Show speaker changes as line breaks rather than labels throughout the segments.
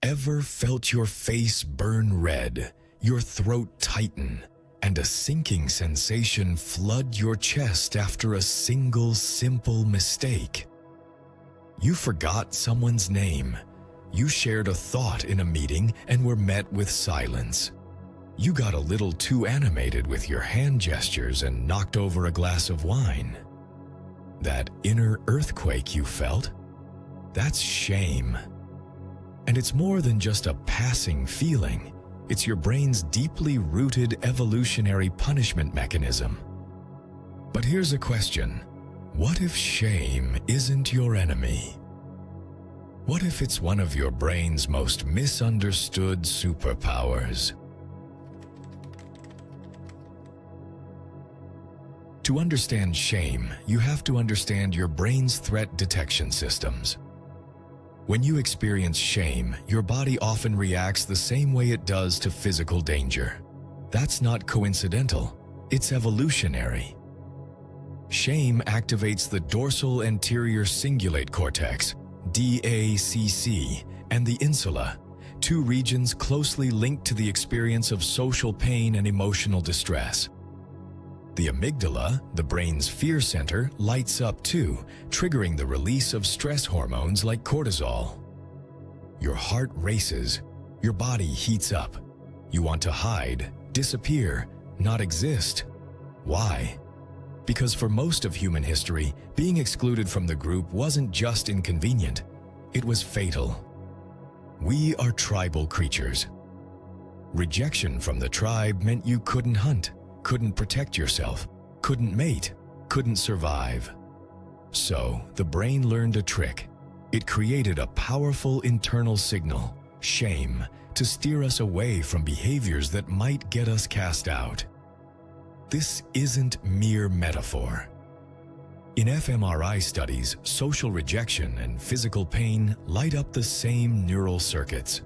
Ever felt your face burn red, your throat tighten, and a sinking sensation flood your chest after a single simple mistake? You forgot someone's name. You shared a thought in a meeting and were met with silence. You got a little too animated with your hand gestures and knocked over a glass of wine. That inner earthquake you felt, that's shame. And it's more than just a passing feeling. It's your brain's deeply rooted evolutionary punishment mechanism. But here's a question. What if shame isn't your enemy? What if it's one of your brain's most misunderstood superpowers? To understand shame, you have to understand your brain's threat detection systems. When you experience shame, your body often reacts the same way it does to physical danger. That's not coincidental, it's evolutionary. Shame activates the dorsal anterior cingulate cortex, DACC, and the insula, two regions closely linked to the experience of social pain and emotional distress. The amygdala, the brain's fear center, lights up too, triggering the release of stress hormones like cortisol. Your heart races, your body heats up. You want to hide, disappear, not exist. Why? Because for most of human history, being excluded from the group wasn't just inconvenient, it was fatal. We are tribal creatures. Rejection from the tribe meant you couldn't hunt, couldn't protect yourself, couldn't mate, couldn't survive. So the brain learned a trick. It created a powerful internal signal, shame, to steer us away from behaviors that might get us cast out. This isn't mere metaphor. In fMRI studies, social rejection and physical pain light up the same neural circuits.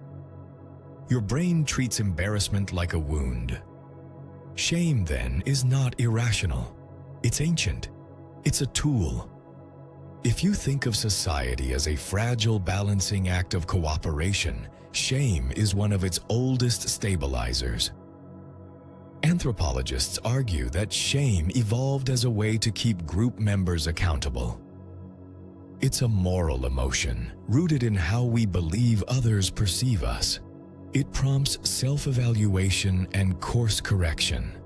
Your brain treats embarrassment like a wound. Shame, then, is not irrational. It's ancient. It's a tool. If you think of society as a fragile balancing act of cooperation, shame is one of its oldest stabilizers. Anthropologists argue that shame evolved as a way to keep group members accountable. It's a moral emotion, rooted in how we believe others perceive us. It prompts self-evaluation and course correction.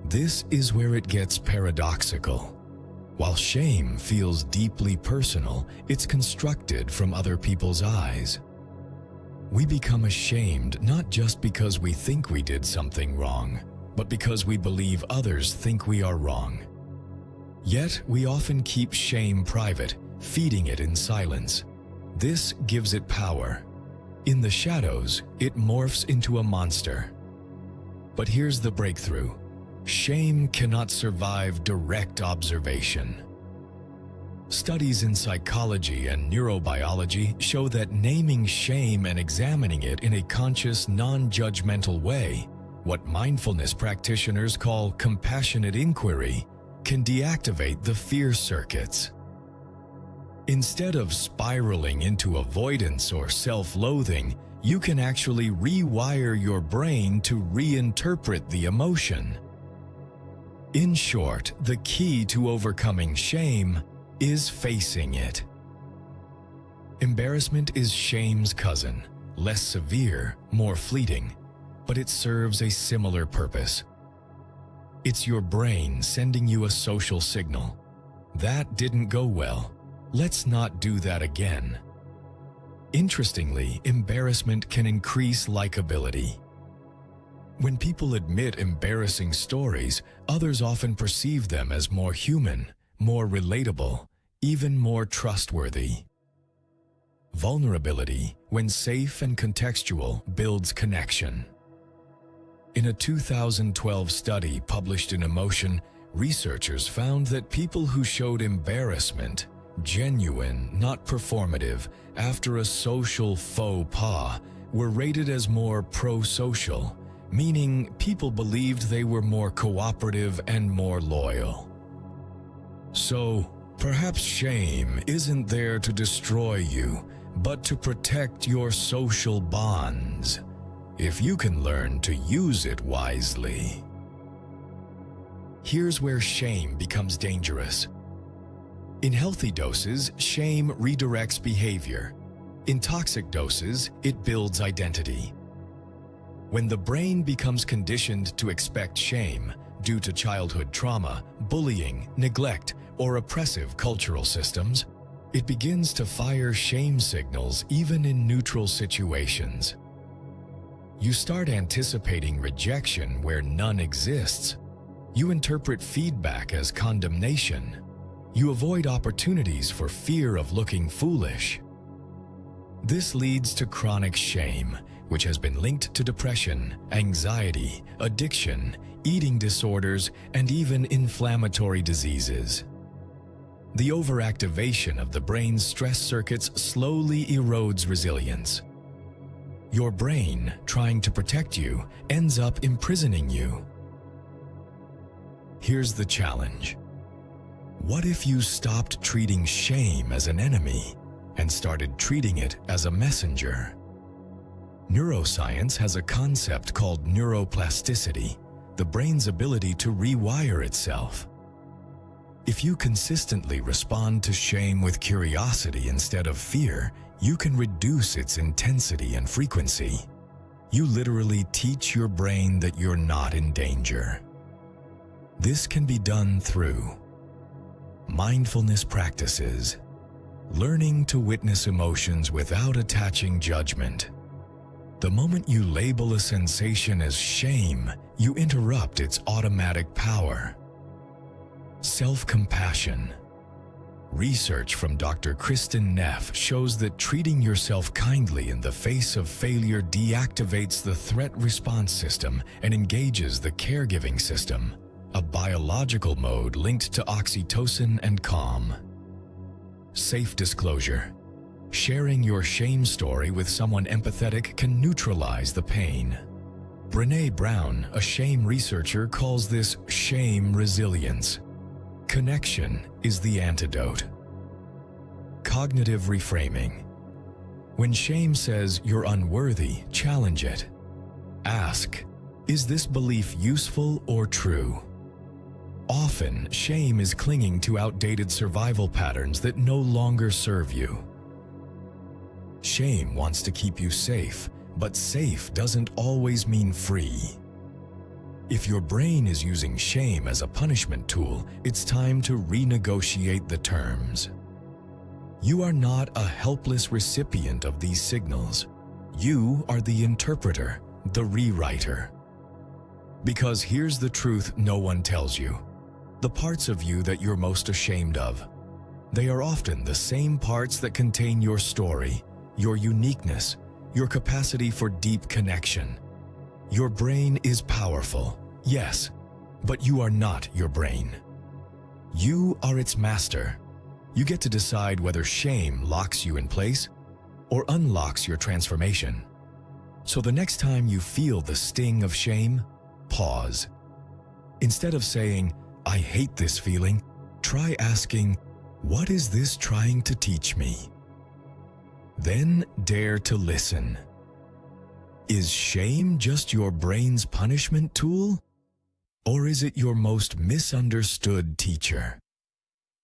This is where it gets paradoxical. While shame feels deeply personal, it's constructed from other people's eyes. We become ashamed not just because we think we did something wrong, but because we believe others think we are wrong. Yet, we often keep shame private, feeding it in silence. This gives it power. In the shadows, it morphs into a monster. But here's the breakthrough. Shame cannot survive direct observation. Studies in psychology and neurobiology show that naming shame and examining it in a conscious, non-judgmental way, what mindfulness practitioners call compassionate inquiry, can deactivate the fear circuits. Instead of spiraling into avoidance or self-loathing, you can actually rewire your brain to reinterpret the emotion. In short, the key to overcoming shame is facing it. Embarrassment is shame's cousin, less severe, more fleeting, but it serves a similar purpose. It's your brain sending you a social signal. That didn't go well. Let's not do that again. Interestingly, embarrassment can increase likability. When people admit embarrassing stories, others often perceive them as more human, more relatable, even more trustworthy. Vulnerability, when safe and contextual, builds connection. In a 2012 study published in Emotion, researchers found that people who showed embarrassment, genuine, not performative, after a social faux pas, were rated as more pro-social, meaning people believed they were more cooperative and more loyal. So, perhaps shame isn't there to destroy you, but to protect your social bonds, if you can learn to use it wisely. Here's where shame becomes dangerous. In healthy doses, shame redirects behavior. In toxic doses, it builds identity. When the brain becomes conditioned to expect shame due to childhood trauma, bullying, neglect, or oppressive cultural systems, it begins to fire shame signals even in neutral situations. You start anticipating rejection where none exists. You interpret feedback as condemnation. You avoid opportunities for fear of looking foolish. This leads to chronic shame, which has been linked to depression, anxiety, addiction, eating disorders, and even inflammatory diseases. The overactivation of the brain's stress circuits slowly erodes resilience. Your brain, trying to protect you, ends up imprisoning you. Here's the challenge. What if you stopped treating shame as an enemy and started treating it as a messenger? Neuroscience has a concept called neuroplasticity, the brain's ability to rewire itself. If you consistently respond to shame with curiosity instead of fear, you can reduce its intensity and frequency. You literally teach your brain that you're not in danger. This can be done through mindfulness practices, learning to witness emotions without attaching judgment. The moment you label a sensation as shame, you interrupt its automatic power. Self-compassion. Research from Dr. Kristin Neff shows that treating yourself kindly in the face of failure deactivates the threat response system and engages the caregiving system, a biological mode linked to oxytocin and calm. Safe disclosure. Sharing your shame story with someone empathetic can neutralize the pain. Brené Brown, a shame researcher, calls this shame resilience. Connection is the antidote. Cognitive reframing. When shame says you're unworthy, challenge it. Ask, is this belief useful or true? Often, shame is clinging to outdated survival patterns that no longer serve you. Shame wants to keep you safe, but safe doesn't always mean free. If your brain is using shame as a punishment tool, it's time to renegotiate the terms. You are not a helpless recipient of these signals. You are the interpreter, the rewriter. Because here's the truth no one tells you. The parts of you that you're most ashamed of. They are often the same parts that contain your story, your uniqueness, your capacity for deep connection. Your brain is powerful, yes, but you are not your brain. You are its master. You get to decide whether shame locks you in place or unlocks your transformation. So the next time you feel the sting of shame, pause. Instead of saying, I hate this feeling, try asking, what is this trying to teach me? Then dare to listen. Is shame just your brain's punishment tool? Or is it your most misunderstood teacher?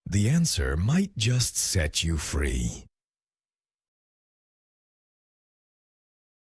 The answer might just set you free.